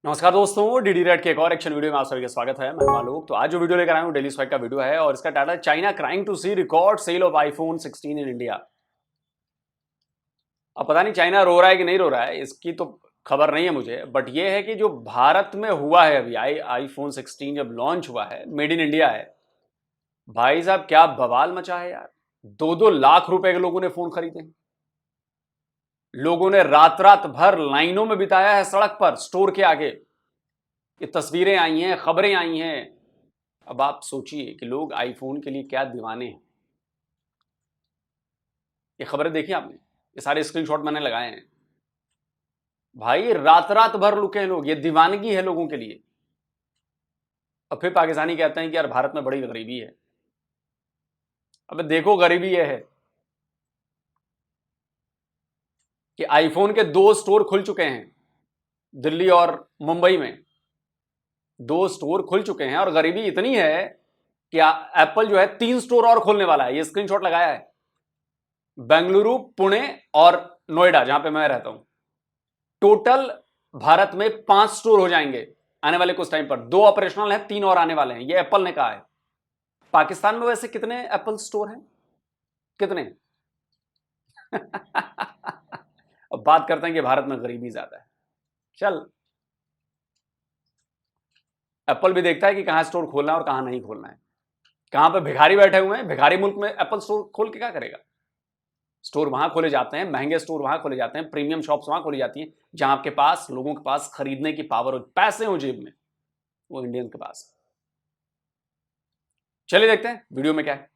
नमस्कार दोस्तों, DD red के एक और एक्शन वीडियो में आप सभी का स्वागत है। मैं आलोक। तो आज जो वीडियो लेकर आया हूं डेली स्वेक का वीडियो है और इसका टाइटल है China crying to see record sale of iPhone 16 in India. अब पता नहीं चाइना रो रहा है कि नहीं रो रहा है, इसकी तो खबर नहीं है मुझे, बट ये है कि जो भारत में हुआ है अभी आईफोन 16 जब लॉन्च हुआ है, मेड इन इंडिया है। भाई साहब क्या बवाल मचा है यार। 2-2 लाख रुपए के लोगों ने फोन खरीदे हैं। लोगों ने रात रात भर लाइनों में बिताया है सड़क पर, स्टोर के आगे। ये तस्वीरें आई हैं, खबरें आई हैं। अब आप सोचिए कि लोग आईफोन के लिए क्या दीवाने हैं। ये खबरें देखी आपने? ये सारे स्क्रीनशॉट मैंने लगाए हैं। भाई रात रात भर रुके हैं लोग, ये दीवानगी है लोगों के लिए। अब फिर पाकिस्तानी कहते हैं कि यार भारत में बड़ी गरीबी है। अब देखो गरीबी यह है कि आईफोन के 2 स्टोर खुल चुके हैं दिल्ली और मुंबई में। 2 स्टोर खुल चुके हैं और गरीबी इतनी है कि एप्पल जो है 3 स्टोर और खोलने वाला है। ये स्क्रीनशॉट लगाया है। बेंगलुरु, पुणे और नोएडा, जहां पे मैं रहता हूं। टोटल भारत में 5 स्टोर हो जाएंगे आने वाले कुछ टाइम पर। 2 ऑपरेशनल हैं, 3 और आने वाले हैं, ये एप्पल ने कहा है। पाकिस्तान में वैसे कितने एप्पल स्टोर हैं? कितने? अब बात करते हैं कि भारत में गरीबी ज्यादा है। चल, एप्पल भी देखता है कि कहां स्टोर खोलना है और कहां नहीं खोलना है। कहां पे भिखारी बैठे हुए हैं, भिखारी मुल्क में एप्पल स्टोर खोल के क्या करेगा? स्टोर वहां खोले जाते हैं, महंगे स्टोर वहां खोले जाते हैं, प्रीमियम शॉप्स वहां खोली जाती हैं जहां आपके पास, लोगों के पास खरीदने की पावर हो, पैसे हो जेब में। वो इंडियन के पास। चलिए देखते हैं वीडियो में क्या है।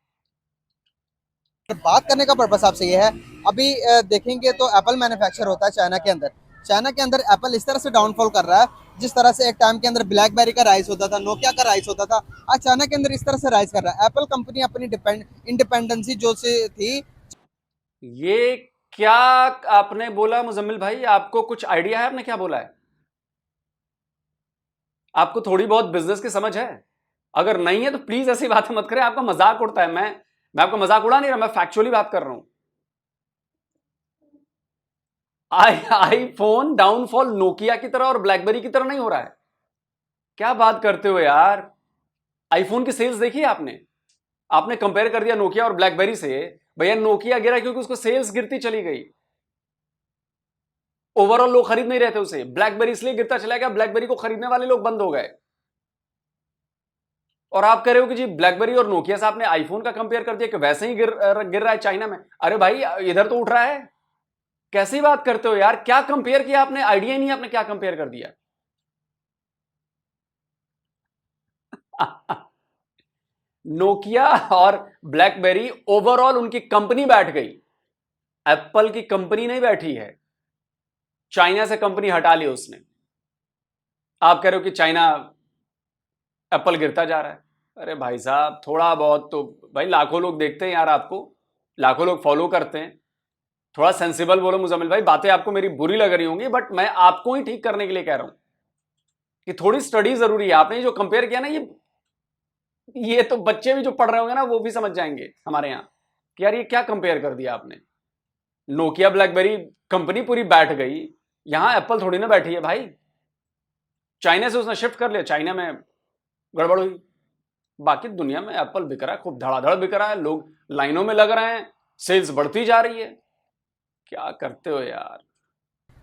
बात करने का पर्पस आपसे ये है। अभी देखेंगे तो एप्पल मैन्युफैक्चर होता है चाइना के अंदर। चाइना के अंदर एप्पल इस तरह से डाउनफॉल कर रहा है जिस तरह से एक टाइम के अंदर ब्लैकबेरी का राइज होता था, नोकिया का राइज होता था, आज चाइना के अंदर इस तरह से राइज कर रहा है। एप्पल कंपनी अपनी इंडिपेंडेंसी जो से थी। ये क्या आपने बोला मुजम्मिल भाई? आपको कुछ आइडिया है आपने क्या बोला है? आपको थोड़ी बहुत बिजनेस की समझ है? अगर नहीं है तो प्लीज ऐसी बातें मत करें। आपका मजाक उड़ता है। मैं आपका मजाक उड़ा नहीं रहा, मैं फैक्चुअली बात कर रहा हूं। आईफोन डाउनफॉल नोकिया की तरह और ब्लैकबेरी की तरह नहीं हो रहा है। क्या बात करते हो यार। आईफोन की सेल्स देखी है आपने? आपने कंपेयर कर दिया नोकिया और ब्लैकबेरी से। भैया नोकिया गिरा क्योंकि उसको सेल्स गिरती चली गई। ओवरऑल लोग खरीद नहीं रहे थे उसे। ब्लैकबेरी इसलिए गिरता चला गया, ब्लैकबेरी को खरीदने वाले लोग बंद हो गए। और आप कह रहे हो कि जी ब्लैकबेरी और नोकिया से आपने आईफोन का कंपेयर कर दिया कि वैसे ही गिर रहा है चाइना में। अरे भाई इधर तो उठ रहा है। कैसी बात करते हो यार? क्या कंपेयर किया आपने? आइडिया ही नहीं आपने क्या कंपेयर कर दिया। नोकिया और ब्लैकबेरी ओवरऑल उनकी कंपनी बैठ गई। एप्पल की कंपनी नहीं बैठी है। चाइना से कंपनी हटा ली उसने। आप कह रहे हो कि चाइना, एप्पल गिरता जा रहा है। अरे भाई साहब थोड़ा बहुत तो, भाई लाखों लोग देखते हैं यार आपको, लाखों लोग फॉलो करते हैं। थोड़ा सेंसिबल बोलो मुजम्मिल भाई। बातें आपको मेरी बुरी लग रही होंगी बट मैं आपको ही ठीक करने के लिए कह रहा हूं कि थोड़ी स्टडी जरूरी है। आपने जो कंपेयर किया ना, ये तो बच्चे भी जो पढ़ रहे होंगे ना वो भी समझ जाएंगे हमारे यहाँ कि यार ये क्या कंपेयर कर दिया आपने। नोकिया ब्लैकबेरी कंपनी पूरी बैठ गई, यहां एप्पल थोड़ी ना बैठी है भाई। चाइना से उसने शिफ्ट कर लिया, चाइना में गड़बड़ हुई। बाकी दुनिया में एप्पल बिक रहा है, खूब धड़ाधड़ बिक रहा है, लोग लाइनों में लग रहे हैं, सेल्स बढ़ती जा रही है। क्या करते हो यार।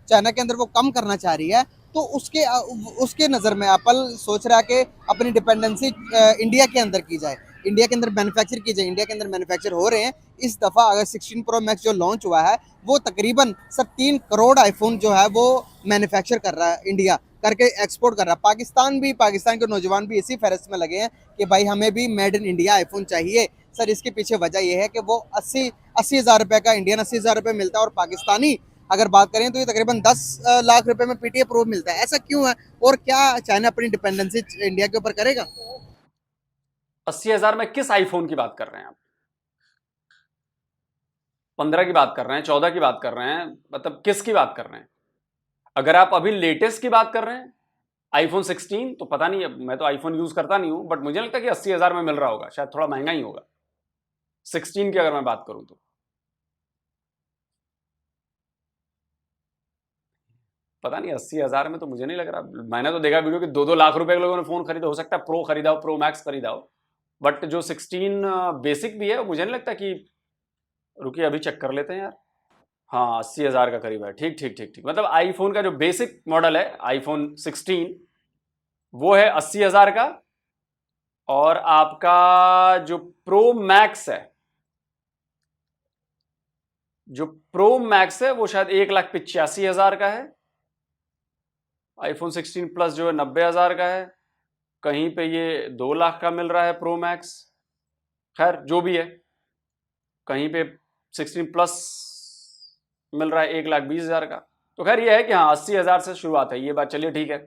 चाइना के अंदर वो कम करना चाह रही है, तो उसके उसके नज़र में एप्पल सोच रहा है कि अपनी डिपेंडेंसी इंडिया के अंदर की जाए, इंडिया के अंदर मैन्युफैक्चर की जाए। इंडिया के अंदर मैन्युफैक्चर हो रहे हैं। इस दफ़ा अगर 16 प्रो मैक्स जो लॉन्च हुआ है वो तकरीबन सब 3 करोड़ आईफोन जो है वो मैन्युफैक्चर कर रहा है, इंडिया करके एक्सपोर्ट कर रहा है। पाकिस्तान भी, पाकिस्तान के नौजवान भी इसी फहरिस्त में लगे हैं कि भाई हमें भी मेड इन इंडिया आईफोन चाहिए। सर इसके पीछे वजह यह है कि वो 80,000 रुपये का इंडियन 80,000 रुपये मिलता है और पाकिस्तानी अगर बात करें तो ये तकरीबन 10 लाख रुपए में पीटीए प्रो मिलता है। ऐसा क्यों है? और क्या चाइना अपनी डिपेंडेंसी इंडिया के ऊपर करेगा? 80,000 में किस आईफोन की बात कर रहे हैं आप? 15 की बात कर रहे हैं, 14 की बात कर रहे हैं, मतलब किसकी बात कर रहे हैं? अगर आप अभी लेटेस्ट की बात कर रहे हैं, आईफोन 16, तो पता नहीं, मैं तो आईफोन यूज करता नहीं हूं बट मुझे लगता है कि 80,000 में मिल रहा होगा, शायद थोड़ा महंगा ही होगा 16 की अगर मैं बात करूं तो। पता नहीं 80,000 में तो मुझे नहीं लग रहा। मैंने तो देखा वीडियो कि 2-2 लाख रुपए के लोगों ने फोन खरीदा, हो सकता है प्रो खरीदा हो, प्रो मैक्स खरीदा हो, बट जो 16 बेसिक भी है मुझे नहीं लगता कि, रुकिए अभी चेक कर लेते हैं यार। हाँ 80,000 का करीब है। ठीक ठीक ठीक ठीक, मतलब आईफोन का जो बेसिक मॉडल है आईफोन 16 वो है 80,000 का, और आपका जो प्रो मैक्स है, जो प्रो मैक्स है वो शायद 1,85,000 का है। आईफोन 16 प्लस जो है 90,000 का है। कहीं पे ये 2 लाख का मिल रहा है प्रो मैक्स। खैर जो भी है, कहीं पे 16 प्लस मिल रहा है 1,20,000 का। तो खैर ये है कि हाँ 80,000 से शुरुआत है, ये बात चलिए ठीक है।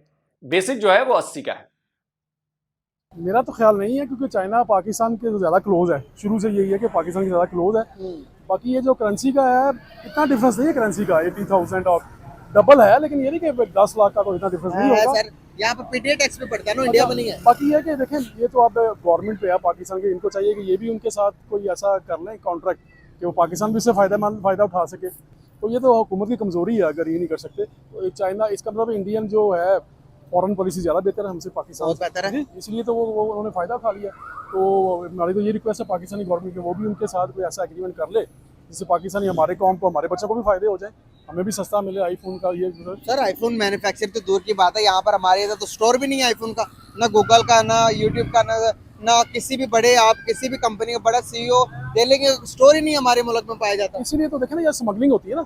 बेसिक जो है वो 80 का है। मेरा तो ख्याल नहीं है, क्योंकि चाइना पाकिस्तान के ज़्यादा क्लोज है, शुरू से यही है कि पाकिस्तान के ज़्यादा क्लोज है। बाकी ये जो करेंसी का है इतना डिफरेंस नहीं है करेंसी का, 80,000 और डबल है, लेकिन ये नहीं कि 10 लाख का तो इतना डिफरेंस नहीं होगा सर। यहाँ पे पीटीए टैक्स पे पड़ता है ना, इंडिया में नहीं है। बाकी ये है कि देखें, ये तो अब गवर्नमेंट पे है पाकिस्तान के, इनको चाहिए कि ये भी उनके साथ कोई ऐसा कर लें कॉन्ट्रैक्ट कि वो पाकिस्तान भी इससे फ़ायदा उठा सके। तो ये तो हुकूमत की कमज़ोरी है अगर ये नहीं कर सकते। तो चाइना, इसका मतलब इंडियन जो है फॉरेन पॉलिसी ज़्यादा बेहतर है हमसे पाकिस्तान, बहुत बेहतर है, इसलिए तो वो उन्होंने फ़ायदा उठा लिया। तो हमारी तो ये रिक्वेस्ट है पाकिस्तानी गवर्नमेंट के, वो भी उनके साथ कोई ऐसा एग्रीमेंट कर ले जिससे पाकिस्तानी हमारे कौम को, हमारे बच्चों को भी फ़ायदे हो जाए, हमें भी सस्ता मिले आईफोन का। ये सर आईफोन मैन्युफैक्चर तो दूर की बात है, यहाँ पर हमारे इधर तो स्टोर भी नहीं है आईफोन का, ना गूगल का, ना यूट्यूब का, ना किसी भी बड़े, आप किसी भी कंपनी का बड़ा सीईओ दे लेंगे, स्टोर ही नहीं हमारे मुल्क में पाया जाता। इसीलिए तो देखें ना, यार स्मगलिंग होती है ना,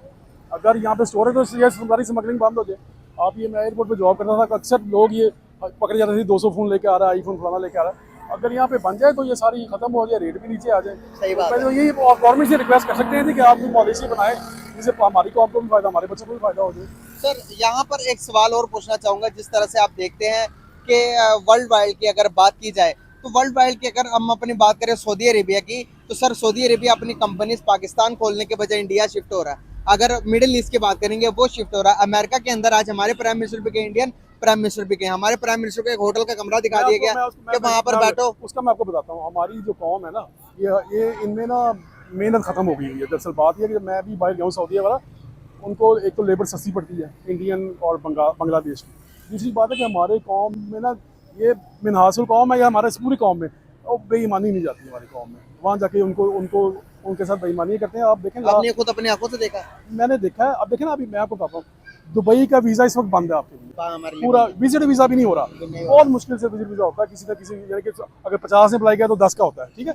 अगर यहाँ पे स्टोर है तो ये सारी स्मगलिंग बंद हो जाए। आप ये, मैं एयरपोर्ट पे जॉब करता था, अक्सर लोग ये पकड़े जाते थे 200 फ़ोन लेके आ रहा है, आईफोन फलाना लेके आ रहा है। अगर यहाँ पे बन जाए तो ये सारी खत्म हो जाए, रेट भी नीचे आ जाए। सही बात है। तो यही गवर्नमेंट से रिक्वेस्ट कर सकते हैं कि आप पॉलिसी बनाए जिससे हमारी कौम को भी फायदा, हमारे बच्चों को भी फायदा हो जाए। सर यहाँ पर एक सवाल और पूछना चाहूँगा, जिस तरह से आप देखते हैं कि वर्ल्ड वाइड की अगर बात की जाए, तो वर्ल्ड वाइड की अगर हम अपनी बात करें सऊदी अरेबिया की, तो सर सऊदी अरेबिया अपनी कंपनीज पाकिस्तान खोलने के बजाय इंडिया शिफ्ट हो रहा है। अगर मिडिल ईस्ट की बात करेंगे वो शिफ्ट हो रहा है। अमेरिका के अंदर आज हमारे प्राइम मिनिस्टर भी गए, इंडियन प्राइम मिनिस्टर भी गए, हमारे प्राइम मिनिस्टर को एक होटल का कमरा दिखा दिया गया कि वहाँ पर बैठो। उसका मैं आपको बताता हूँ, हमारी जो कौम है ना, ये इनमें ना मेहनत खत्म हो गई है। दरअसल बात यह है कि मैं भी बाहर गया हूँ सऊदी वाला, उनको एक तो लेबर सस्ती पड़ती है इंडियन और बांग्लादेश की। दूसरी बात है कि हमारे कौम में ना, ये मिनहासुल कौम है या हमारे पूरी कौम में, और बेईमानी नहीं जाती हमारी कौम में। वहाँ जाके उनके साथ बेईमानी करते हैं। आप देखें, आपने खुद अपनी आंखों से देखा? मैंने देखा है। अब देखें ना, अभी मैं आपको बताता हूँ, दुबई का वीज़ा इस वक्त बंद है आपके लिए, पूरा विजिट वीज़ा भी नहीं हो रहा, बहुत मुश्किल से विजिट वीज़ा होता है किसी ना किसी, यानी कि अगर 50 में अप्लाई किया तो 10 का होता है, ठीक है।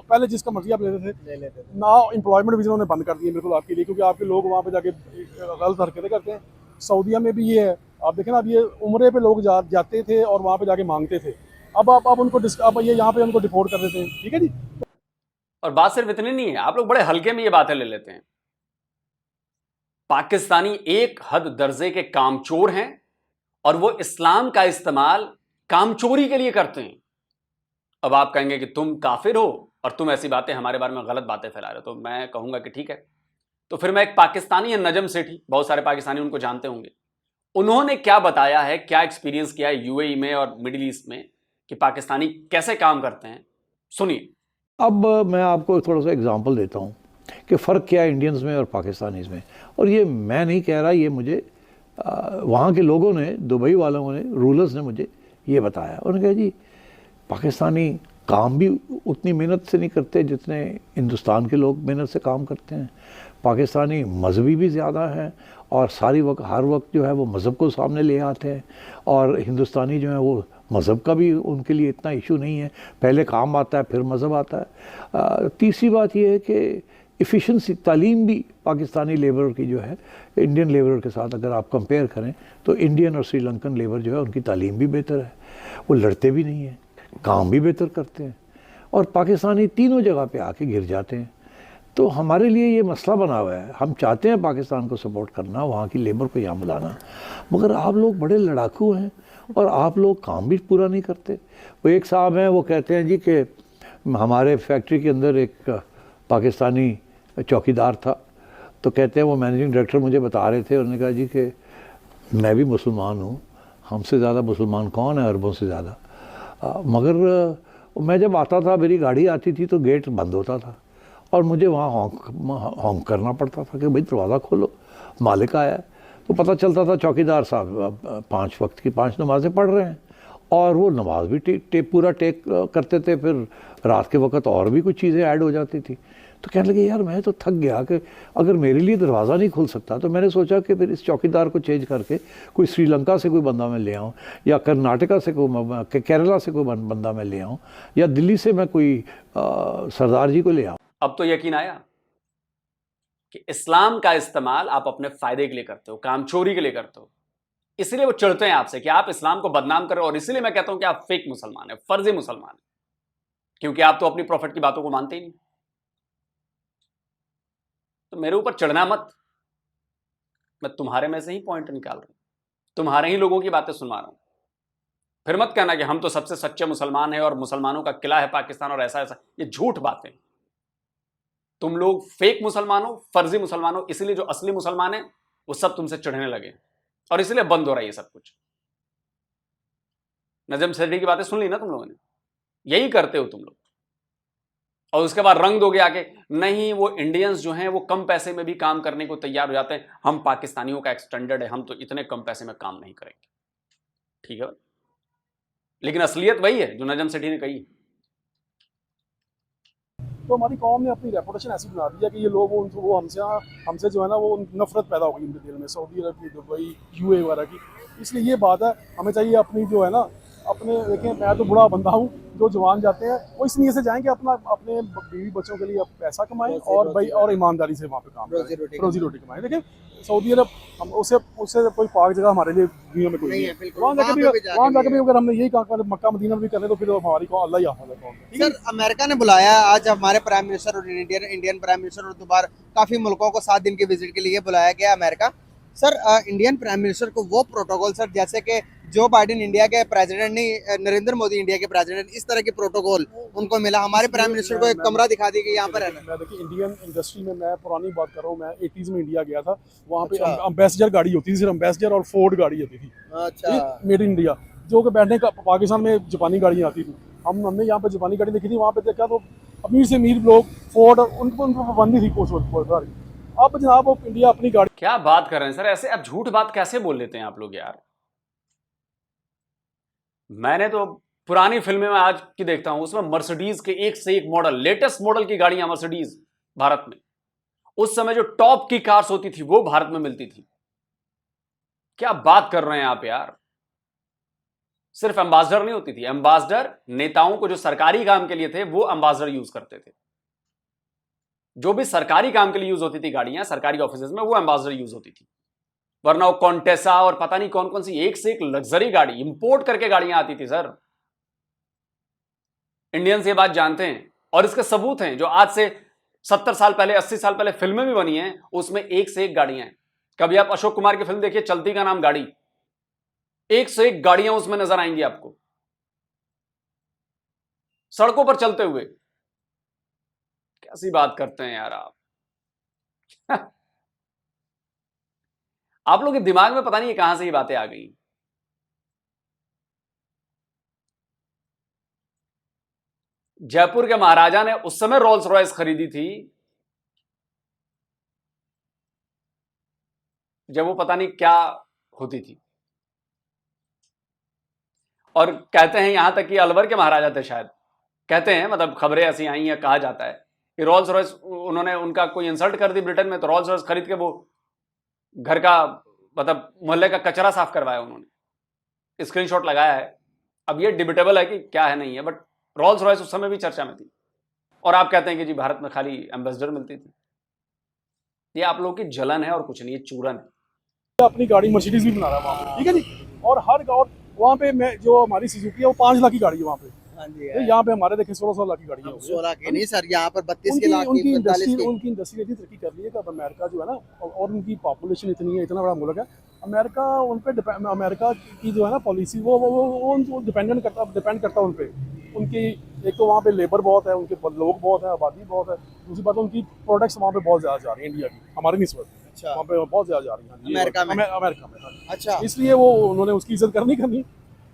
पहले जिसका मर्जी आप लेते थे ना, एम्प्लॉयमेंट वीज़ा उन्होंने बंद कर दिए बिल्कुल आपके लिए, क्योंकि आपके लोग वहाँ पे जाके गलत हरकतें करते हैं। सऊदीया में भी ये है, आप देखें ना, अब ये उम्रे पे लोग जाते थे और वहाँ पे जाके मांगते थे, अब उनको अब ये यहाँ पे उनको डिपोर्ट कर देते हैं, ठीक है जी। और बात सिर्फ इतनी नहीं है, आप लोग बड़े हल्के में ये बातें ले लेते हैं। पाकिस्तानी एक हद दर्जे के कामचोर हैं और वो इस्लाम का इस्तेमाल कामचोरी के लिए करते हैं। अब आप कहेंगे कि तुम काफिर हो और तुम ऐसी बातें हमारे बारे में गलत बातें फैला रहे हो, तो मैं कहूंगा कि ठीक है। तो फिर मैं एक पाकिस्तानी है, नजम सेठी, बहुत सारे पाकिस्तानी उनको जानते होंगे, उन्होंने क्या बताया है, क्या एक्सपीरियंस किया है यूएई में और मिडिल ईस्ट में, कि पाकिस्तानी कैसे काम करते हैं, सुनिए। अब मैं आपको थोड़ा सा एग्जांपल देता हूँ कि फ़र्क क्या है इंडियंस में और पाकिस्तानीज़ में। और ये मैं नहीं कह रहा, ये मुझे वहाँ के लोगों ने, दुबई वालों ने, रूलर्स ने मुझे ये बताया। उन्होंने कहा जी पाकिस्तानी काम भी उतनी मेहनत से नहीं करते जितने हिंदुस्तान के लोग मेहनत से काम करते हैं। पाकिस्तानी मजहबी भी ज़्यादा हैं और हर वक्त जो है वो मज़हब को सामने ले आते हैं, और हिंदुस्तानी जो है वो मज़हब का भी उनके लिए इतना इशू नहीं है, पहले काम आता है फिर मज़हब आता है। तीसरी बात ये है कि एफिशिएंसी, तालीम भी पाकिस्तानी लेबर की जो है इंडियन लेबर के साथ अगर आप कंपेयर करें तो इंडियन और श्रीलंकन लेबर जो है उनकी तालीम भी बेहतर है, वो लड़ते भी नहीं हैं, काम भी बेहतर करते हैं, और पाकिस्तानी तीनों जगह पे आके गिर जाते हैं। तो हमारे लिए ये मसला बना हुआ है, हम चाहते हैं पाकिस्तान को सपोर्ट करना, वहाँ की लेबर को यहाँ बुलाना, मगर आप लोग बड़े लड़ाकू हैं और आप लोग काम भी पूरा नहीं करते। वो एक साहब हैं, वो कहते हैं जी कि हमारे फैक्ट्री के अंदर एक पाकिस्तानी चौकीदार था, तो कहते हैं वो मैनेजिंग डायरेक्टर मुझे बता रहे थे, उन्होंने कहा जी कि मैं भी मुसलमान हूँ, हमसे ज़्यादा मुसलमान कौन है अरबों से ज़्यादा, मगर मैं जब आता था, मेरी गाड़ी आती थी तो गेट बंद होता था और मुझे वहाँ हॉन्क करना पड़ता था कि भाई दरवाज़ा खोलो, मालिक आया है। तो पता चलता था चौकीदार साहब 5 वक्त की 5 नमाज़ें पढ़ रहे हैं, और वो नमाज भी पूरा टेक करते थे, फिर रात के वक्त और भी कुछ चीज़ें ऐड हो जाती थी। तो कहने लगे यार मैं तो थक गया कि अगर मेरे लिए दरवाज़ा नहीं खुल सकता, तो मैंने सोचा कि फिर इस चौकीदार को चेंज करके कोई श्रीलंका से कोई बंदा मैं ले आऊँ, या कर्नाटका से कोई, केरला से कोई बंदा मैं ले आऊँ, या दिल्ली से मैं कोई सरदार जी को ले आऊँ। अब तो यकीन आया कि इस्लाम का इस्तेमाल आप अपने फायदे के लिए करते हो, कामचोरी के लिए करते हो। इसलिए वो चिढ़ते हैं आपसे कि आप इस्लाम को बदनाम कर रहे हो, और इसलिए मैं कहता हूं कि आप फेक मुसलमान है, फर्जी मुसलमान है, क्योंकि आप तो अपनी प्रॉफिट की बातों को मानते ही नहीं। तो मेरे ऊपर चढ़ना मत, मैं तुम्हारे में से ही पॉइंट निकाल रहा हूं, तुम्हारे ही लोगों की बातें सुनवा रहा हूं। फिर मत कहना कि हम तो सबसे सच्चे मुसलमान हैं और मुसलमानों का किला है पाकिस्तान और ऐसा ऐसा। ये झूठ बातें। तुम लोग फेक मुसलमान हो, फर्जी मुसलमान हो, इसलिए जो असली मुसलमान है वो सब तुमसे चिढ़ने लगे, और इसलिए बंद हो रहा है ये सब कुछ। नजम सेठी की बातें सुन ली ना तुम लोगों ने, यही करते हो तुम लोग। और उसके बाद रंग दोगे आके, नहीं वो इंडियंस जो हैं वो कम पैसे में भी काम करने को तैयार हो जाते हैं, हम पाकिस्तानियों का एक स्टैंडर्ड है, हम तो इतने कम पैसे में काम नहीं करेंगे। ठीक है, लेकिन असलियत वही है जो नजम सेठी ने कही। तो हमारी कौम ने अपनी रेपुटेशन ऐसी बना दी है कि ये लोग वो हमसे जो है ना वो नफरत पैदा हो गई उनके दिल में, सऊदी अरब की, दुबई, यूए वगैरह की। इसलिए ये बात है, हमें चाहिए अपनी जो है ना, अपने देखें मैं तो बूढ़ा बंदा हूँ, जो जवान जाते हैं वो इस नीयत से जाएं कि अपने बीवी बच्चों के लिए पैसा कमाएं और भाई और ईमानदारी से वहाँ पे काम करें, रोजी रोटी कमाएं। लेकिन सऊदी अरब हम उससे कोई पाक जगह हमारे लिए दुनिया में कोई नहीं है। वहाँ जाके भी अगर हमने यही काम मक्का मदीना में भी करने, तो फिर हमारी को अल्लाह ही हाफिज़ है। सर अमेरिका ने बुलाया आज हमारे प्राइम मिनिस्टर और इंडियन प्राइम मिनिस्टर और दोबारा काफी मुल्कों को 7 दिन के विजिट के लिए बुलाया गया America. Sir Indian prime minister को वो प्रोटोकॉल सर, जैसे कि जो बाइडेन इंडिया के प्रेसिडेंट नहीं, नरेंद्र मोदी इंडिया के प्रेसिडेंट, इस तरह के प्रोटोकॉल उनको मिला। हमारे प्राइम मिनिस्टर को एक कमरा दिखा दी कि यहाँ पर रहना। मैं देखिए इंडियन इंडस्ट्री में, मैं पुरानी बात कर रहा हूँ, मैं 80s में इंडिया गया था, वहाँ पे अम्बेसडर गाड़ी होती थी, सिर्फ अम्बेसडर और फोर्ड गाड़ी होती थी, अच्छा, मेड इन इंडिया। जो कि बैठने का पाकिस्तान में जापानी गाड़ियाँ आती थी, हमने यहाँ पे जापानी गाड़ी देखी थी, वहाँ पे देखा तो अमीर से अमीर लोग फोर्ड, उनको पाबंदी थी कुछ। अब जनाब वो इंडिया अपनी गाड़ी। क्या बात कर रहे हैं सर, ऐसे अब झूठ बात कैसे बोल लेते हैं आप लोग यार। मैंने तो पुरानी फिल्में में आज की देखता हूं, उसमें मर्सिडीज के एक से एक मॉडल, लेटेस्ट मॉडल की गाड़ियां मर्सिडीज भारत में, उस समय जो टॉप की कार्स होती थी वो भारत में मिलती थी। क्या बात कर रहे हैं आप यार। सिर्फ एम्बेसडर नहीं होती थी, एम्बेसडर नेताओं को जो सरकारी काम के लिए थे वो एम्बेसडर यूज करते थे। जो भी सरकारी काम के लिए यूज होती थी गाड़ियां सरकारी ऑफिसेज में, वो एम्बेसडर यूज होती थी। वरना वो कॉन्टेसा और पता नहीं कौन कौन सी एक से एक लग्जरी गाड़ी इंपोर्ट करके गाड़ियां आती थी सर। इंडियंस ये बात जानते हैं, और इसके सबूत हैं जो आज से 70 साल पहले, 80 साल पहले फिल्में भी बनी हैं, उसमें एक से एक गाड़ियां हैं। कभी आप अशोक कुमार की फिल्म देखिए, चलती का नाम गाड़ी, एक से एक गाड़ियां उसमें नजर आएंगी आपको, सड़कों पर चलते हुए। कैसी बात करते हैं यार आप। आप लोग के दिमाग में पता नहीं कहां से ये बातें आ गई। जयपुर के महाराजा ने उस समय रोल्स रॉयस खरीदी थी जब वो पता नहीं क्या होती थी। और कहते हैं यहां तक कि अलवर के महाराजा थे शायद, कहते हैं, मतलब खबरें ऐसी आई हैं, कहा जाता है कि रोल्स रॉयस उन्होंने उनका कोई इंसल्ट कर दी ब्रिटेन में, तो रोल्स रॉयस खरीद के वो घर का, मतलब मोहल्ले का कचरा साफ करवाया उन्होंने। स्क्रीनशॉट लगाया है। अब ये डिबेटेबल है कि क्या है नहीं है, बट रोल्स रॉयस उस समय भी चर्चा में थी। और आप कहते हैं कि जी भारत में खाली एम्बेसडर मिलती थी। ये आप लोगों की जलन है और कुछ नहीं, ये चूरन है। अपनी गाड़ी मर्सिडीज भी बना रहा है वहाँ पे, ठीक है जी। और वहाँ पे मैं जो हमारी सुजुकी है वो 5 लाख की गाड़ी है वहाँ पे। हाँ जी, तो यहाँ पे हमारे देखें 16 लाख की गाड़ी है। 16 की नहीं सर, यहाँ पर 32 के लाख की, उनकी 45 की। इंडस्ट्री इतनी तरक्की कर रही है कि अब अमेरिका जो है ना, और उनकी पॉपुलेशन इतनी है, इतना बड़ा मुल्क है अमेरिका, उन पे अमेरिका की जो है ना पॉलिसी, वो डिपेंड करता है उन पे। उनकी एक तो वहाँ पे लेबर बहुत है, उनके लोग बहुत है, आबादी बहुत है। दूसरी बात उनकी प्रोडक्ट्स वहाँ पे बहुत ज़्यादा जा रही है इंडिया की, हमारी निस्बत। अच्छा, वहाँ पे बहुत ज़्यादा जा रही है अमेरिका में। अच्छा, इसलिए वो उन्होंने उसकी इज्जत करनी।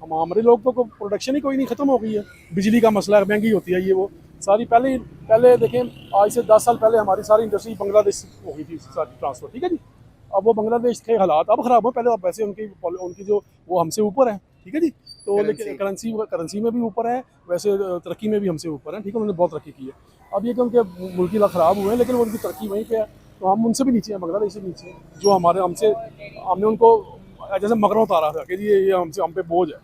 हमारे लोग तो प्रोडक्शन ही कोई नहीं, खत्म हो गई है। बिजली का मसला महंगी होती है, ये वो सारी पहले देखें, आज से 10 साल पहले हमारी सारी इंडस्ट्री बांग्लादेश हो गई थी सारी ट्रांसफर, ठीक है जी। अब वो बांग्लादेश के हालात अब ख़राब हो, पहले अब वैसे उनकी जो वो हमसे ऊपर है, ठीक है जी। तो लेकिन करेंसी में भी ऊपर है, वैसे तरक्की में भी हमसे ऊपर है, ठीक है, उन्होंने बहुत तरक्की की है। अब ये कि उनके मुल्क की हालात ख़राब हुए हैं, लेकिन उनकी तरक्की वहीं पे है, तो हम उनसे भी नीचे हैं, बांग्लादेश से नीचे हैं। जो हमने उनको जैसे मगरों उतारा था कि ये हम पे बोझ है,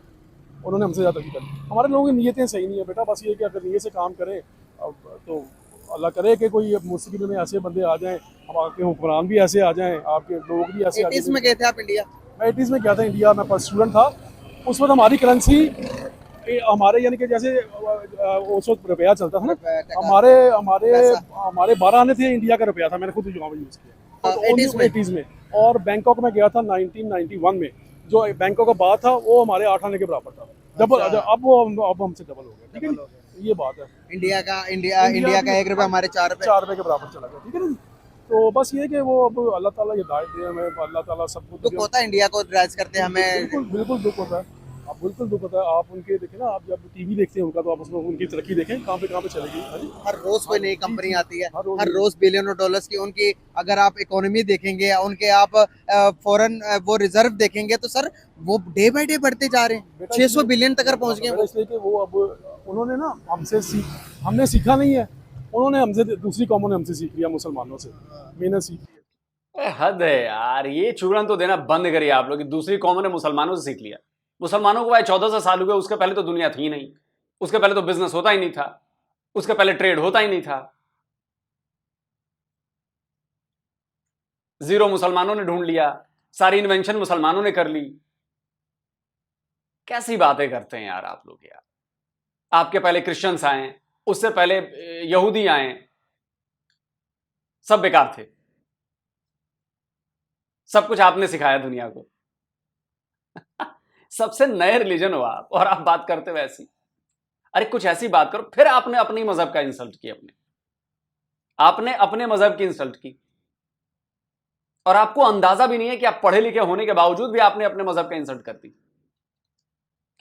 उन्होंने हमसे ज़्यादा तरक्की करी। हमारे लोगों की नीयतें सही नहीं है बेटा, बस ये कि अगर नीयत से काम करें तो अल्लाह करे कि कोई मुश्किल में ऐसे बंदे आ जाएं, हम आपके हुक्मरान भी ऐसे आ जाएं, आपके लोग भी ऐसे आ 80s जाएं। में गए थे आप इंडिया? मैं 80s में गया था इंडिया, मैं फर्स्ट स्टूडेंट था। उस वक्त हमारी करेंसी हमारे यानी कि जैसे उस वक्त रुपया चलता था ना, हमारे हमारे हमारे 12 आने थे, इंडिया का रुपया था, मैंने खुद वहाँ यूज़ किया 80s में। और बैंकॉक में गया था 1991 में, जो बैंकॉक का बात था वो हमारे 8 आने के बराबर था, डबल। अब हमसे डबल हो गया, ठीक है जी, ये बात है। इंडिया का 1 रुपया हमारे 4 रुपए 4 रुपए के बराबर चला गया, ठीक है ना जी। तो बस ये कि वो अब अल्लाह ताला हिदायत दे हमें, अल्लाह ताला सब कुछ। दुख होता है इंडिया को राइज करते हमें? बिल्कुल बिल्कुल दुख होता है, आप बिल्कुल दुख होता है। आप उनके देखें ना, आप जब टीवी देखते हैं उनका, तो आप उसमें उनकी तरक्की देखें कहाँ पे चलेगी। हाँ जी, हर रोज कोई नई कंपनी आती है, हर रोज बिलियनों डॉलर्स की उनकी। अगर आप इकोनॉमी देखेंगे, उनके आप फॉरेन वो रिजर्व देखेंगे, तो सर वो डे बाय डे बढ़ते जा रहे हैं, 600 बिलियन तक पहुंच गए। इसलिए कि वो अब उन्होंने ना हमने सीखा नहीं है, उन्होंने हमसे, दूसरी कौमों ने हमसे सीख लिया, मुसलमानों से मेहनत सीख लिया। हद है यार, ये चूरन तो देना बंद करिए आप लोग कि दूसरी कौमों ने मुसलमानों से सीख लिया। मुसलमानों को भाई 1400 साल हुए, उसके पहले तो दुनिया थी नहीं, उसके पहले तो बिजनेस होता ही नहीं था, उसके पहले ट्रेड होता ही नहीं था। जीरो मुसलमानों ने ढूंढ लिया, सारी इन्वेंशन मुसलमानों ने कर ली। कैसी बातें करते हैं यार आप लोग यार। आपके पहले क्रिश्चियंस आए, उससे पहले यहूदी आए, सब बेकार थे। सब कुछ आपने सिखाया दुनिया को। सबसे नए रिलीजन हो आप और आप बात करते हो ऐसी। अरे कुछ ऐसी बात करो। फिर आपने अपनी मजहब का इंसल्ट किया, आपने अपने मजहब की इंसल्ट की, और आपको अंदाजा भी नहीं है कि आप पढ़े लिखे होने के बावजूद भी आपने अपने मजहब का इंसल्ट कर दी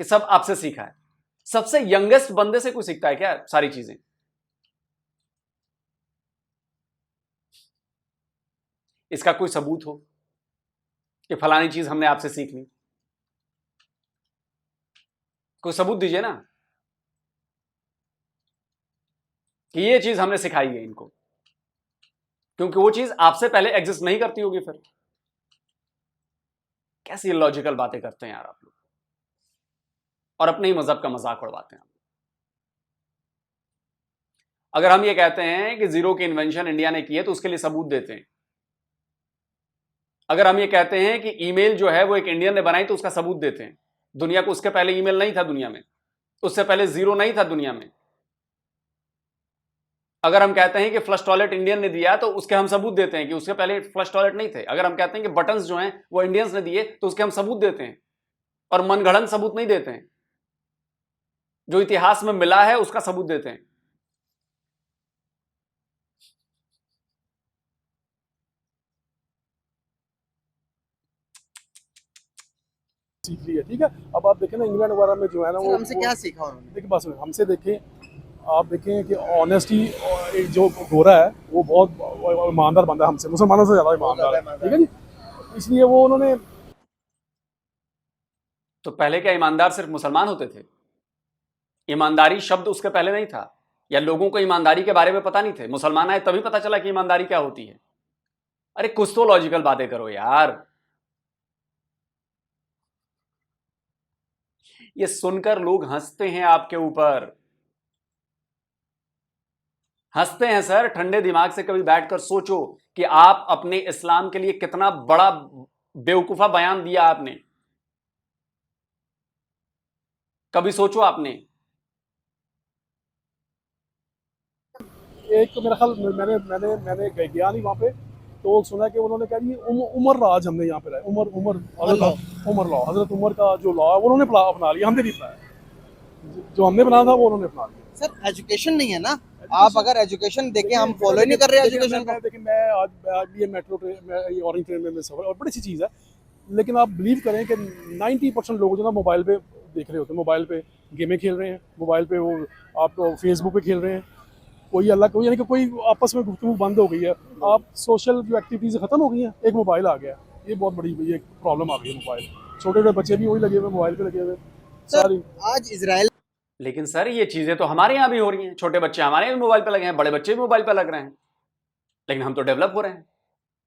कि सब आपसे सीखा है। सबसे यंगेस्ट बंदे से कोई सीखता है क्या सारी चीजें? इसका कोई सबूत हो कि फलानी चीज हमने आपसे सीख ली, कोई सबूत दीजिए ना कि ये चीज हमने सिखाई है इनको, क्योंकि वो चीज आपसे पहले एग्जिस्ट नहीं करती होगी। फिर कैसी लॉजिकल बातें करते हैं यार आप लोग, और अपने ही मजहब का मजाक उड़वाते हैं। अगर हम ये कहते हैं कि जीरो की इन्वेंशन इंडिया ने की है, तो उसके लिए सबूत देते हैं। अगर हम ये कहते हैं कि ईमेल जो है वो एक इंडियन ने बनाई, तो उसका सबूत देते हैं। दुनिया को उसके पहले ईमेल नहीं था दुनिया में, उससे पहले जीरो नहीं था दुनिया में। अगर हम कहते हैं कि फ्लश टॉयलेट इंडियन ने दिया, तो उसके हम सबूत देते हैं कि उसके पहले फ्लश टॉयलेट नहीं थे। अगर हम कहते हैं कि बटन्स जो हैं वो इंडियंस ने दिए, तो उसके हम सबूत देते हैं, और मनगढ़ंत सबूत नहीं देते हैं। जो इतिहास में मिला है उसका सबूत देते हैं। सीख लिया, ठीक है। अब आप देखें ना, इंग्लैंड वगैरह में जो है ना, वो हमसे क्या सीखा उन्होंने? देखिए बस हमसे देखें, आप देखें कि ऑनेस्टी, एक जो गोरा है वो बहुत ईमानदार बंदा है, हमसे मुसलमानों से ज़्यादा ईमानदार है, ठीक है जी। इसलिए वो उन्होंने। तो पहले क्या ईमानदार सिर्फ मुसलमान होते थे? ईमानदारी शब्द उसके पहले नहीं था, या लोगों को ईमानदारी के बारे में पता नहीं थे? मुसलमान आए तभी पता चला कि ईमानदारी क्या होती है। अरे कुछ तो लॉजिकल बातें करो यार। ये सुनकर लोग हंसते हैं आपके ऊपर, हंसते हैं सर। ठंडे दिमाग से कभी बैठकर सोचो कि आप अपने इस्लाम के लिए कितना बड़ा बेवकूफा बयान दिया आपने। कभी सोचो आपने? एक तो मेरा ख्याल, मैंने गया नहीं वहाँ पे, तो सुना कि उन्होंने कहा जी उमर राज हमने यहाँ पे रहा, उमर लॉ, हजरत उमर का जो लॉ है वो उन्होंने अपना लिया, हमने नहीं अपनाया। जो हमने बनाया था वो उन्होंने अपना लिया। सर एजुकेशन नहीं है ना, आप अगर एजुकेशन देखें, हम फॉलो ही नहीं कर रहे एजुकेशन को। देखिए मैं आज भी ये मेट्रो ट्रेन, ऑरेंज ट्रेन में सफर, और बड़ी सी चीज़ है, लेकिन आप बिलीव करें कि 90% लोग जो ना मोबाइल पे देख रहे होते हैं, मोबाइल पे गेमें खेल रहे हैं, मोबाइल पे वो आप फेसबुक पे खेल रहे हैं, कोई यानी कि कोई आपस में गुफ्तगू बंद हो गई है। आप सोशल जो एक्टिविटीज़ ख़त्म हो गई हैं, एक मोबाइल आ गया, ये बहुत बड़ी ये प्रॉब्लम आ गई है। मोबाइल, छोटे छोटे बच्चे भी वही लगे हुए, मोबाइल पे लगे हुए सर सारी। आज इसराइल लेकिन सर ये चीजें तो हमारे यहाँ भी हो रही हैं, छोटे बच्चे हमारे यहाँ भी मोबाइल पे लगे हैं, बड़े बच्चे भी मोबाइल पे लग रहे हैं, लेकिन हम तो डेवलप हो रहे हैं,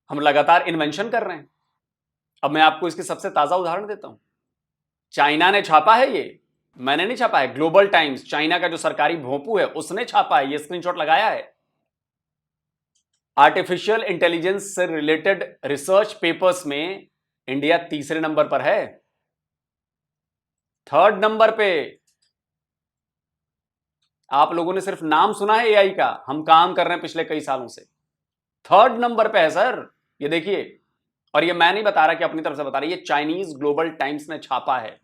हम लगातार इन्वेंशन कर रहे हैं। अब मैं आपको इसकी सबसे ताजा उदाहरण देता हूं। चाइना ने छापा है, ये मैंने नहीं छापा है, ग्लोबल टाइम्स, चाइना का जो सरकारी भोंपू है उसने छापा है, ये स्क्रीनशॉट लगाया है। आर्टिफिशियल इंटेलिजेंस से रिलेटेड रिसर्च पेपर्स में इंडिया तीसरे नंबर पर है, 3rd नंबर पे। आप लोगों ने सिर्फ नाम सुना है एआई का, हम काम कर रहे हैं पिछले कई सालों से। 3rd नंबर पे है सर, ये देखिए। और ये मैं नहीं बता रहा कि अपनी तरफ से बता रहा, ये चाइनीज ग्लोबल टाइम्स ने छापा है।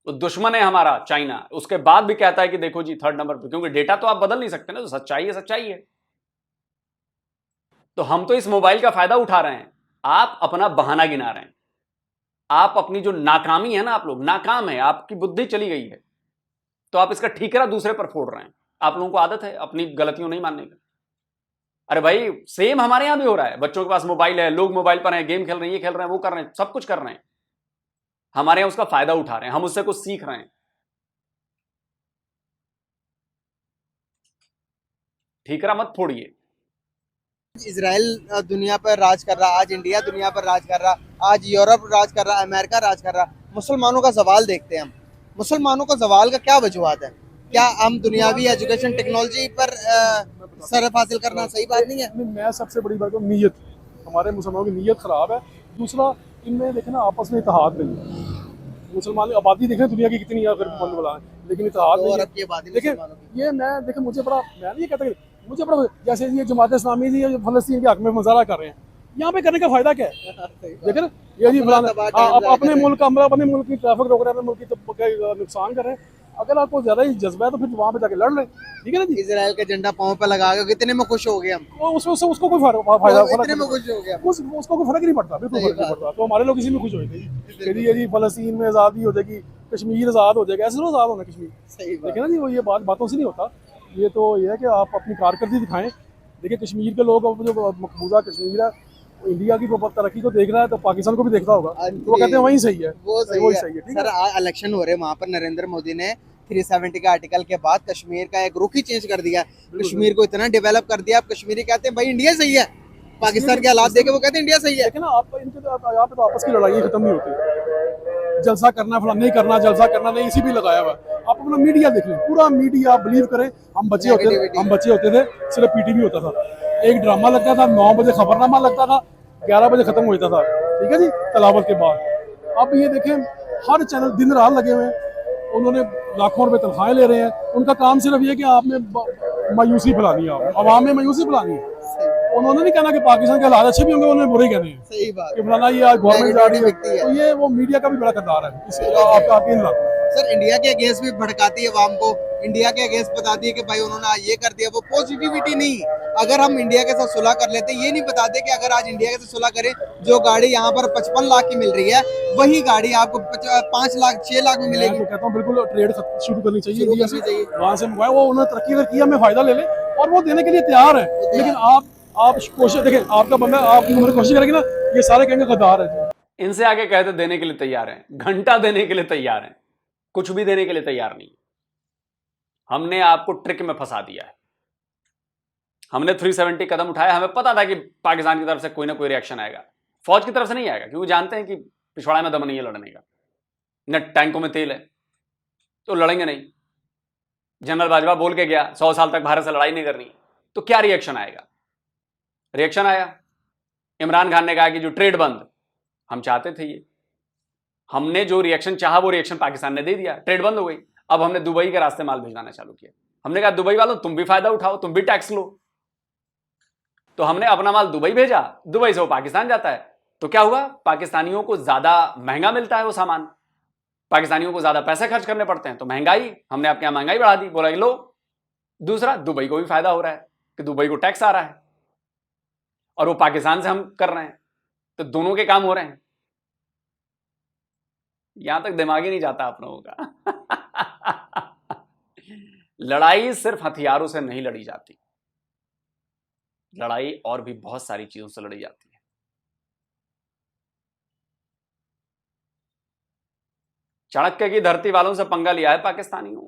तो दुश्मन है हमारा चाइना, उसके बाद भी कहता है कि देखो जी 3rd नंबर पे, क्योंकि डेटा तो आप बदल नहीं सकते ना, तो सच्चाई है सच्चाई है। तो हम तो इस मोबाइल का फायदा उठा रहे हैं, आप अपना बहाना गिना रहे हैं। आप अपनी जो नाकामी है ना, आप लोग नाकाम है, आपकी बुद्धि चली गई है, तो आप इसका ठीकरा दूसरे पर फोड़ रहे हैं। आप लोगों को आदत है अपनी गलतियों नहीं मानने की। अरे भाई सेम हमारे यहां भी हो रहा है, बच्चों के पास मोबाइल है, लोग मोबाइल पर हैं, गेम खेल रहे हैं, ये खेल रहे हैं, वो कर रहे हैं, सब कुछ कर रहे हैं। हमारे यहां उसका फायदा उठा रहे हैं, हम उससे कुछ सीख रहे हैं। ठीकरा मत फोड़िए। इसराइल दुनिया पर राज कर रहा, आज इंडिया दुनिया पर राज कर रहा, आज यूरोप राज कर रहा, अमेरिका राज कर रहा। मुसलमानों का सवाल देखते हैं हम, मुसलमानों का सवाल का क्या वजूहत है? क्या हम दुनियावी एजुकेशन टेक्नोलॉजी पर सरफ हासिल करना सही बात नहीं है? मैं सबसे बड़ी बात नीयत, हमारे मुसलमानों की नीयत खराब है। दूसरा, इनमें देखे ना आपस में इत्तेहाद नहीं है। मुसलमान आबादी देखें दुनिया की कितनी है, अगर बंद बुला है, लेकिन इत्तेहाद नहीं है। देखिए ये मैं देखे मुझे बड़ा, मैं नहीं ये कहता कि मुझे बड़ा, जैसे ये जमात इस्लामी थी, ये फलस्तीन के हक में मुजाहरा कर रहे हैं, यहाँ पे करने का फायदा क्या है? देखे ना ये जी फलाना, अपने मुल्क का, अपने मुल्क की ट्रैफिक रोक रहे हैं, अपने मुल्क की नुकसान कर रहे हैं। अगर आपको ज्यादा ही जज्बा है तो फिर वहाँ पे जाके लड़ लें, ठीक है ना जी। इसराइल का झंडा पांव पे लगा के कितने में खुश हो गए हम, उसको कोई फायदा, इतने में खुश हो गए हम। उसको कोई फर्क नहीं पड़ता, बिल्कुल फर्क नहीं पड़ता। तो हमारे लोग इसी में खुश हो जाते हैं जी फलस्तीन में आज़ादी हो जाएगी, कश्मीर आज़ाद हो जाएगा, ऐसे तो आज़ाद होना कश्मीर। सही बात। देखिए ना जी, वो ये बातों से नहीं होता। ये तो ये है कि आप अपनी कारकर्दगी दिखाएं। देखिए कश्मीर के लोग, अब जो मकबूजा कश्मीर है, इंडिया की तरक्की को देख रहा है, तो पाकिस्तान को भी देखता होगा, तो वो कहते हैं वही सही है, वो वही सही सही है। सर इलेक्शन हो रहे हैं, वहाँ पर नरेंद्र मोदी ने 370 के आर्टिकल के बाद कश्मीर का एक रुख ही चेंज कर दिया, कश्मीर को इतना डेवलप कर दिया। अब कश्मीरी कहते हैं भाई इंडिया सही है, पाकिस्तान के हालात देखे वो कहते हैं इंडिया सही है। लेकिन आप इनके तो यहाँ पे तो आपस की लड़ाई खत्म नहीं होती। जलसा करना फला नहीं करना, जलसा करना नहीं, इसी भी लगाया हुआ है। आप अपना मीडिया देख लें, पूरा मीडिया बिलीव करें। हम बच्चे होते थे सिर्फ पीटीवी होता था, एक ड्रामा लगता था, 9 बजे खबरनामा लगता था, 11 बजे खत्म हो जाता था, ठीक है जी, तलावत के बाद। अब ये देखें हर चैनल दिन रात लगे हुए हैं, उन्होंने लाखों रुपए तनख्वाहें ले रहे हैं। उनका काम सिर्फ ये कि आपने मायूसी फैलानी है, आवाम में मायूसी फैलानी है। उन्होंने नहीं कहना कि पाकिस्तान के हालात अच्छे भी होंगे, उन्होंने बुरे कहने हैं। सही बात कि फलाना ये आज गवर्नमेंट जा रही है, तो ये वो मीडिया का भी बड़ा किरदार है आपके इन लाखों। सर इंडिया के अगेंस्ट भी भड़काती है आवाम को, इंडिया के अगेंस्ट बताती है कि भाई उन्होंने आज ये कर दिया, वो पॉजिटिविटी नहीं। अगर हम इंडिया के साथ सुलह कर लेते, ये नहीं बताते कि अगर आज इंडिया के साथ सुलह करें, जो गाड़ी यहाँ पर 55 लाख की मिल रही है, वही गाड़ी आपको 5 लाख 6 लाख में मिलेगी। मैं कहता हूँ बिल्कुल ट्रेड शुरू करनी चाहिए इंडिया से, वहाँ से मंगवाए। वो उन्होंने तरक्की अगर किया, हमें फायदा ले ले, और वो देने के लिए तैयार है। लेकिन आप कोशिश देखें, आपका बंदा आप कोशिश करेंगे ना, ये सारे कहेंगे गद्दार है। इनसे आगे कहते देने के लिए तैयार हैं, घंटा देने के लिए तैयार हैं, कुछ भी देने के लिए तैयार नहीं। हमने आपको ट्रिक में फंसा दिया है। हमने 370 कदम उठाया, हमें पता था कि पाकिस्तान की तरफ से कोई ना कोई रिएक्शन आएगा, फौज की तरफ से नहीं आएगा, क्योंकि जानते हैं कि पिछवाड़े में दम नहीं है लड़ने का, न टैंकों में तेल है, तो लड़ेंगे नहीं। जनरल बाजवा बोल के गया 100 साल तक भारत से लड़ाई नहीं करनी, तो क्या रिएक्शन आएगा? रिएक्शन आया। इमरान खान ने कहा कि जो ट्रेड बंद, हम चाहते थे ये, हमने जो रिएक्शन चाहा वो रिएक्शन पाकिस्तान ने दे दिया, ट्रेड बंद हो गई। अब हमने दुबई के रास्ते माल भिजवाना चालू किया। हमने कहा दुबई वालों तुम भी फायदा उठाओ, तुम भी टैक्स लो। तो हमने अपना माल दुबई भेजा, दुबई से वो पाकिस्तान जाता है, तो क्या हुआ? पाकिस्तानियों को ज्यादा महंगा मिलता है वो सामान, पाकिस्तानियों को ज्यादा पैसे खर्च करने पड़ते हैं, तो महंगाई, हमने आपके यहां महंगाई बढ़ा दी, बोला लो। दूसरा, दुबई को भी फायदा हो रहा है कि दुबई को टैक्स आ रहा है, और वो पाकिस्तान से हम कर रहे हैं, तो दोनों के काम हो रहे हैं। यहां तक दिमाग ही नहीं जाता आप लोगों का। लड़ाई सिर्फ हथियारों से नहीं लड़ी जाती, लड़ाई और भी बहुत सारी चीजों से लड़ी जाती है। चाणक्य की धरती वालों से पंगा लिया है पाकिस्तानियों।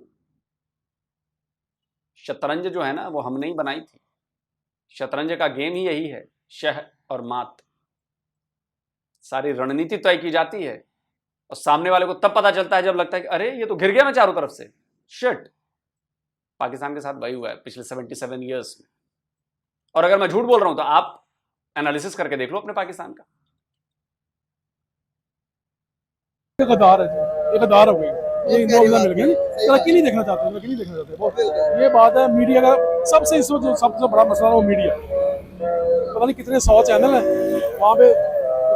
शतरंज जो है ना वो हमने ही बनाई थी। शतरंज का गेम ही यही है, शह और मात। सारी रणनीति तय की जाती है और सामने वाले को तब पता चलता है जब लगता है कि अरे ये तो घिर गया मैं चारों तरफ से। शिट, पाकिस्तान के साथ वही हुआ है पिछले 77 ईयर्स में। और अगर मैं झूठ बोल रहा हूं तो आप एनालिसिस करके देख लो अपने पाकिस्तान का। एक आधार है जी, एक आधार हो गई, ये इंडिया वीजा मिल गया। तरक्की नहीं देखना चाहते, तरक्की नहीं देखना चाहते, बहुत ये बात है। मीडिया का सबसे इस वक्त जो सबसे बड़ा मसला है वो मीडिया। पता नहीं कितने 100 चैनल है वहाँ पे,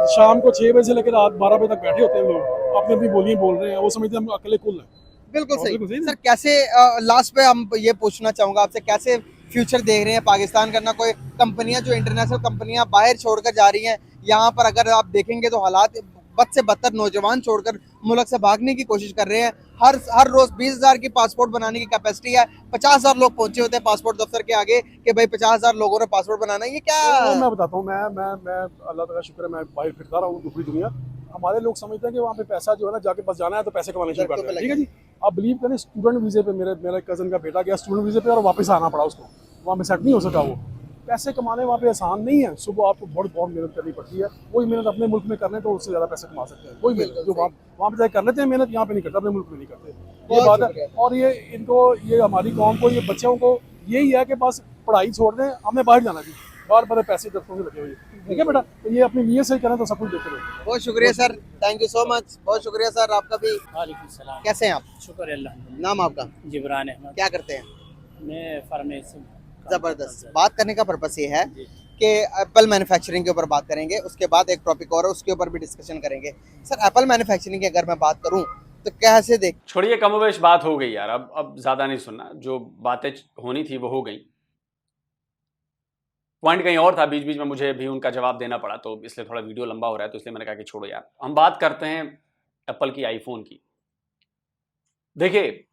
शाम को 6 बजे से लेकर रात 12 बजे तक बैठे होते हैं लोग, अपनी अपनी बोलियां बोल रहे हैं, वो समझते हैं हम अकेले कुल हैं। बिल्कुल बिल्कुल सही सही सर। कैसे लास्ट पे हम ये पूछना चाहूंगा आपसे, कैसे फ्यूचर देख रहे हैं पाकिस्तान करना? कोई कंपनियां जो इंटरनेशनल कंपनियां बाहर छोड़कर जा रही हैं, यहाँ पर अगर आप देखेंगे तो हालात बद से बदतर, नौजवान छोड़कर मुल्क से भागने की कोशिश कर रहे हैं। हर रोज 20,000 की पासपोर्ट बनाने की कैपेसिटी है, 50,000 लोग पहुंचे होते हैं पासपोर्ट दफ्तर के आगे कि भाई 50,000 लोगों ने पासपोर्ट बनाना है। ये क्या? मैं बताता हूँ, मैं अल्लाह ताला का शुक्र है, मैं बाहर फिरता रहा हूँ दूसरी दुनिया। हमारे लोग समझते हैं कि वहाँ पे पैसा जो है ना, जाके बस जाना है तो पैसे कमाने शुरू कर दें। ठीक है जी, आप बिलीव करें, स्टूडेंट वीज़े पे मेरे कज़न का बेटा गया स्टूडेंट वीज़े पे और वापस आना पड़ा उसको, वहाँ पे सेट नहीं हो सका। वो पैसे कमाने वहाँ पे आसान नहीं है। सुबह आपको बहुत मेहनत करनी पड़ती है। वही मेहनत अपने मुल्क में करने तो उससे ज़्यादा पैसे कमा सकते हैं। वही मेहनत जो वहाँ पे जाके कर लेते हैं मेहनत, यहाँ पे नहीं करते, अपने मुल्क में नहीं करते। ये बात है। और ये हमारी कौम को, ये बच्चों को यही है कि बस पढ़ाई छोड़ दें, हमें बाहर जाना चाहिए। बार बार पैसे दफ्तरों में लगे हुए, ठीक है बेटा, तो ये अपनी नीयत से करें तो सब कुछ देखते रहे। बहुत शुक्रिया sir, thank you so much, बहुत शुक्रिया सर आपका भी। वालेकुम सलाम। कैसे हैं आप? शुक्र अल्लाह। नाम आपका? जिब्रान अहमद। क्या करते हैं? मैं फार्मेसी। जबरदस्त। बात करने का पर्पस ये है कि एप्पल मैन्युफैक्चरिंग के ऊपर बात करेंगे, उसके बाद एक टॉपिक और है उसके ऊपर भी डिस्कशन करेंगे। सर, एप्पल मैन्युफैक्चरिंग की अगर मैं बात करूं तो कैसे देख? छोड़िए, कमोवेश बात हो गई यार, अब ज्यादा नहीं सुनना। जो बातें होनी थी वो हो गई। पॉइंट कहीं और था, बीच बीच में मुझे भी उनका जवाब देना पड़ा, तो इसलिए थोड़ा वीडियो लंबा हो रहा है, तो इसलिए मैंने कहा कि छोड़ो यार, हम बात करते हैं एप्पल की, आईफोन की। देखिए,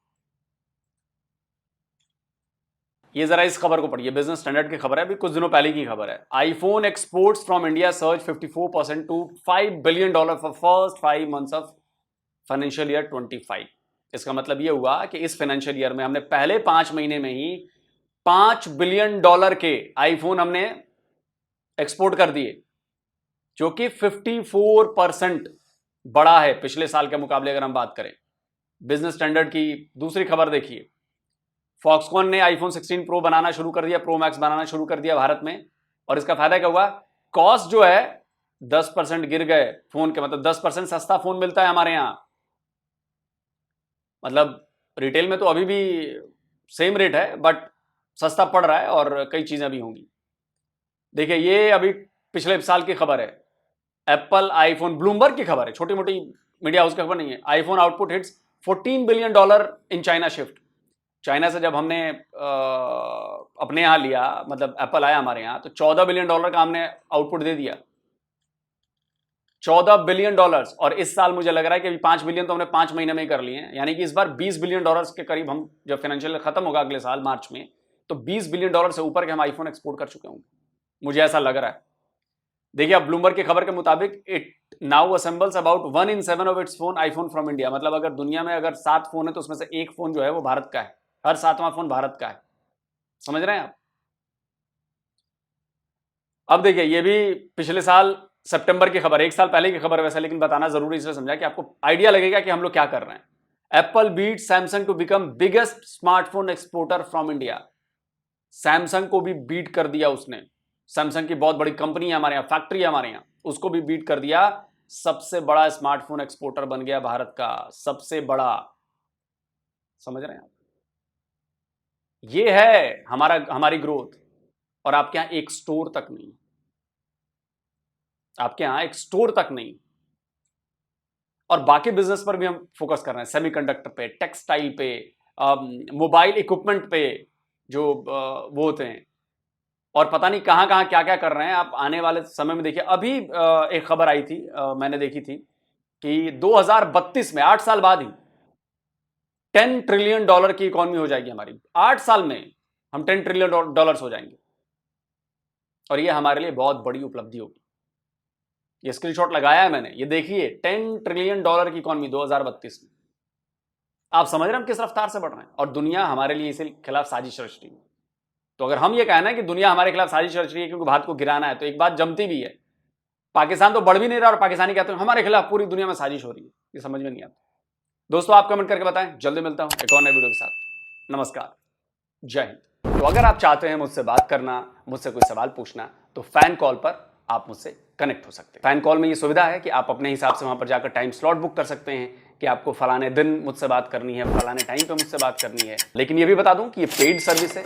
ये जरा इस खबर को पढ़िए, बिजनेस स्टैंडर्ड की खबर है, अभी कुछ दिनों पहले की खबर है। IPhone exports from India surge 54% to $5 billion for first 5 months of financial year 25। इसका मतलब ये हुआ कि इस फाइनेंशियल ईयर में हमने पहले 5 महीने में ही $5 बिलियन के आईफोन हमने एक्सपोर्ट कर दिए, जो कि 54% बड़ा है पिछले साल के मुकाबले अगर हम बात करें। बिजनेस स्टैंडर्ड की दूसरी खबर देखिए, फॉक्सकॉन ने आईफोन 16 प्रो बनाना शुरू कर दिया, प्रो मैक्स बनाना शुरू कर दिया भारत में, और इसका फायदा क्या हुआ? कॉस्ट जो है 10% गिर गए फोन के, मतलब 10% सस्ता फोन मिलता है हमारे यहां। मतलब रिटेल में तो अभी भी सेम रेट है, बट सस्ता पड़ रहा है, और कई चीजें भी होंगी। देखिए, ये अभी पिछले साल की खबर है, एप्पल आईफोन, ब्लूमबर्ग की खबर है, छोटी मोटी मीडिया हाउस की खबर नहीं है। IPhone output hits $14 billion in China shift. China से जब हमने अपने यहाँ लिया, मतलब एप्पल आया हमारे यहाँ, तो $14 बिलियन का हमने आउटपुट दे दिया। $14 बिलियन, और इस साल मुझे लग रहा है कि 5 बिलियन तो हमने 5 महीने में ही कर लिए हैं। यानी कि इस बार $20 बिलियन के करीब हम, जब फाइनेंशियल खत्म होगा अगले साल मार्च में, तो $20 बिलियन से ऊपर के हम आईफोन एक्सपोर्ट कर चुके होंगे, मुझे ऐसा लग रहा है। देखिए, अब ब्लूमबर्ग की खबर के मुताबिक it now assembles about 1 in 7 of its phone iPhone from India. मतलब अगर दुनिया में अगर 7 फोन है तो उसमें से एक फोन जो है वो भारत का है, हर 7वां फोन भारत का है। समझ रहे हैं आप? अब देखिए, ये भी पिछले साल सितंबर की खबर है, 1 साल पहले की खबर है वैसे, लेकिन बताना जरूरी इसलिए समझा कि आपको आइडिया लगेगा कि हम लोग क्या कर रहे हैं। Apple beat Samsung to become biggest smartphone exporter from India. Samsung को भी बीट कर दिया उसने। सैमसंग की बहुत बड़ी कंपनी है हमारे यहाँ, फैक्ट्री है हमारे यहाँ, उसको भी बीट कर दिया। सबसे बड़ा स्मार्टफोन एक्सपोर्टर बन गया भारत का, सबसे बड़ा। समझ रहे हैं आप? ये है हमारी ग्रोथ। और आपके यहां एक स्टोर तक नहीं, आपके यहां एक स्टोर तक नहीं। और बाकी बिजनेस पर भी हम फोकस कर रहे हैं, सेमीकंडक्टर पे, टेक्सटाइल पे, मोबाइल इक्विपमेंट पे, जो वो होते हैं, और पता नहीं कहां कहां क्या क्या कर रहे हैं। आप आने वाले समय में देखिए, अभी एक खबर आई थी, मैंने देखी थी कि 2032 में, 8 साल बाद ही, $10 ट्रिलियन की इकॉनमी हो जाएगी हमारी। 8 साल में हम $10 ट्रिलियन हो जाएंगे, और ये हमारे लिए बहुत बड़ी उपलब्धि होगी। ये स्क्रीनशॉट लगाया है मैंने, ये देखिए, $10 ट्रिलियन की इकॉनमी 2032 में। आप समझ रहे हैं हम किस रफ्तार से बढ़ रहे हैं, और दुनिया हमारे लिए इसी खिलाफ साजिश रच रही है। तो अगर हम ये कहना है कि दुनिया हमारे खिलाफ साजिश रच रही है क्योंकि भारत को गिराना है, तो एक बात जमती भी है, पाकिस्तान तो बढ़ भी नहीं रहा और पाकिस्तानी कहते हैं हमारे खिलाफ पूरी दुनिया में साजिश हो रही है। ये समझ में नहीं आता। दोस्तों आप कमेंट करके बताएं, जल्दी मिलता हूं एक और नए वीडियो के साथ। नमस्कार, जय हिंद। तो अगर आप चाहते हैं मुझसे बात करना, मुझसे कोई सवाल पूछना, तो फैन कॉल पर आप मुझसे कनेक्ट हो सकते हैं। फैन कॉल में ये सुविधा है कि आप अपने हिसाब से वहां पर जाकर टाइम स्लॉट बुक कर सकते हैं कि आपको फलाने दिन मुझसे बात करनी है, फलाने टाइम पे मुझसे बात करनी है। लेकिन ये भी बता दूं कि ये पेड सर्विस है,